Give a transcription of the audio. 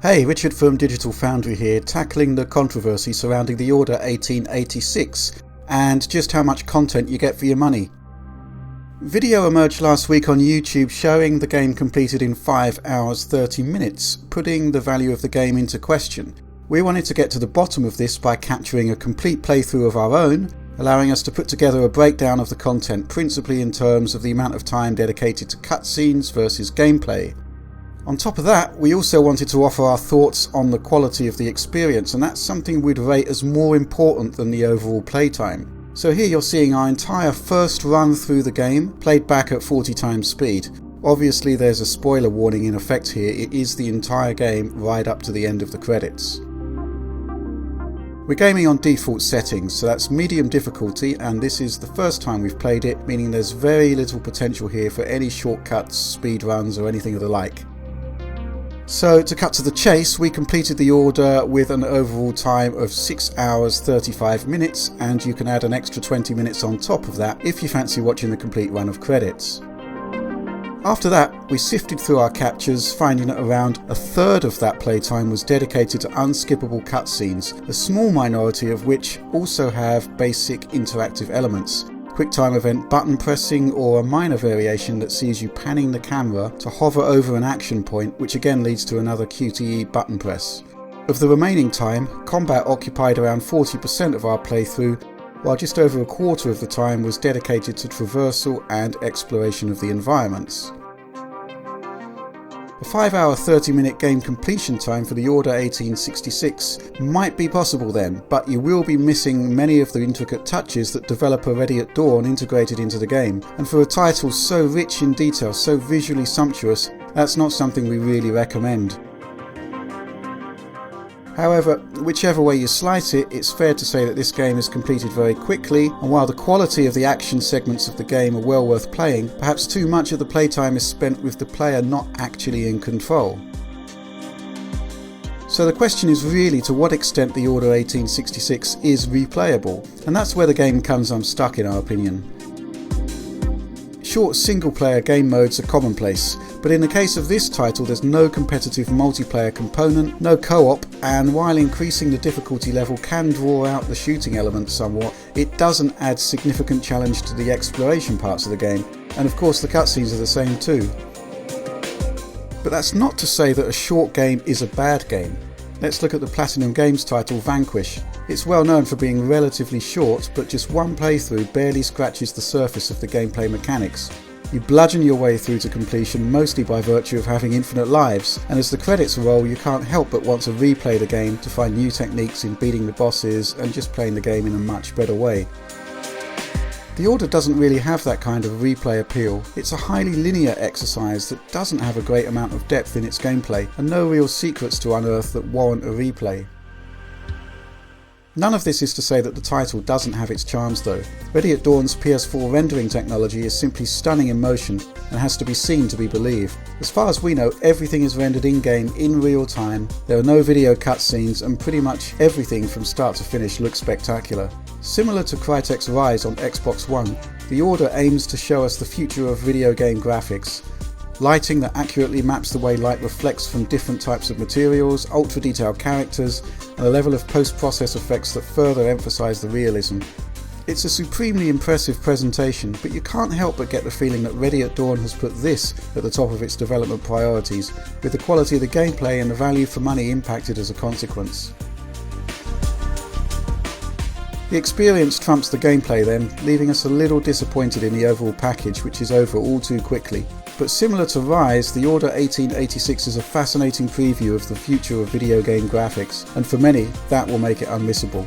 Hey, Richard from Digital Foundry here, tackling the controversy surrounding the Order 1886 and just how much content you get for your money. Video emerged last week on YouTube showing the game completed in 5 hours 30 minutes, putting the value of the game into question. We wanted to get to the bottom of this by capturing a complete playthrough of our own, allowing us to put together a breakdown of the content principally in terms of the amount of time dedicated to cutscenes versus gameplay. On top of that, we also wanted to offer our thoughts on the quality of the experience, and that's something we'd rate as more important than the overall playtime. So here you're seeing our entire first run through the game, played back at 40 times speed. Obviously there's a spoiler warning in effect here, it is the entire game right up to the end of the credits. We're gaming on default settings, so that's medium difficulty, and this is the first time we've played it, meaning there's very little potential here for any shortcuts, speed runs or anything of the like. So to cut to the chase, we completed the order with an overall time of 6 hours 35 minutes, and you can add an extra 20 minutes on top of that if you fancy watching the complete run of credits. After that, we sifted through our captures, finding that around a third of that playtime was dedicated to unskippable cutscenes, a small minority of which also have basic interactive elements. QuickTime event button pressing, or a minor variation that sees you panning the camera to hover over an action point, which again leads to another QTE button press. Of the remaining time, combat occupied around 40% of our playthrough, while just over a quarter of the time was dedicated to traversal and exploration of the environments. A 5 hour 30 minute game completion time for the Order 1866 might be possible then, but you will be missing many of the intricate touches that developer Ready at Dawn integrated into the game, and for a title so rich in detail, so visually sumptuous, that's not something we really recommend. However, whichever way you slice it, it's fair to say that this game is completed very quickly, and while the quality of the action segments of the game are well worth playing, perhaps too much of the playtime is spent with the player not actually in control. So the question is really to what extent the Order 1866 is replayable, and that's where the game comes unstuck in our opinion. Short single-player game modes are commonplace, but in the case of this title there's no competitive multiplayer component, no co-op, and while increasing the difficulty level can draw out the shooting element somewhat, it doesn't add significant challenge to the exploration parts of the game, and of course the cutscenes are the same too. But that's not to say that a short game is a bad game. Let's look at the Platinum Games title Vanquish. It's well known for being relatively short, but just one playthrough barely scratches the surface of the gameplay mechanics. You bludgeon your way through to completion mostly by virtue of having infinite lives, and as the credits roll you can't help but want to replay the game to find new techniques in beating the bosses and just playing the game in a much better way. The Order doesn't really have that kind of replay appeal. It's a highly linear exercise that doesn't have a great amount of depth in its gameplay, and no real secrets to unearth that warrant a replay. None of this is to say that the title doesn't have its charms though. Ready at Dawn's PS4 rendering technology is simply stunning in motion and has to be seen to be believed. As far as we know, everything is rendered in-game in real time, there are no video cutscenes, and pretty much everything from start to finish looks spectacular. Similar to Crytek's Rise on Xbox One, the Order aims to show us the future of video game graphics. Lighting that accurately maps the way light reflects from different types of materials, ultra-detailed characters, and a level of post-process effects that further emphasise the realism. It's a supremely impressive presentation, but you can't help but get the feeling that Ready at Dawn has put this at the top of its development priorities, with the quality of the gameplay and the value for money impacted as a consequence. The experience trumps the gameplay then, leaving us a little disappointed in the overall package, which is over all too quickly. But similar to Rise, the Order 1886 is a fascinating preview of the future of video game graphics, and for many, that will make it unmissable.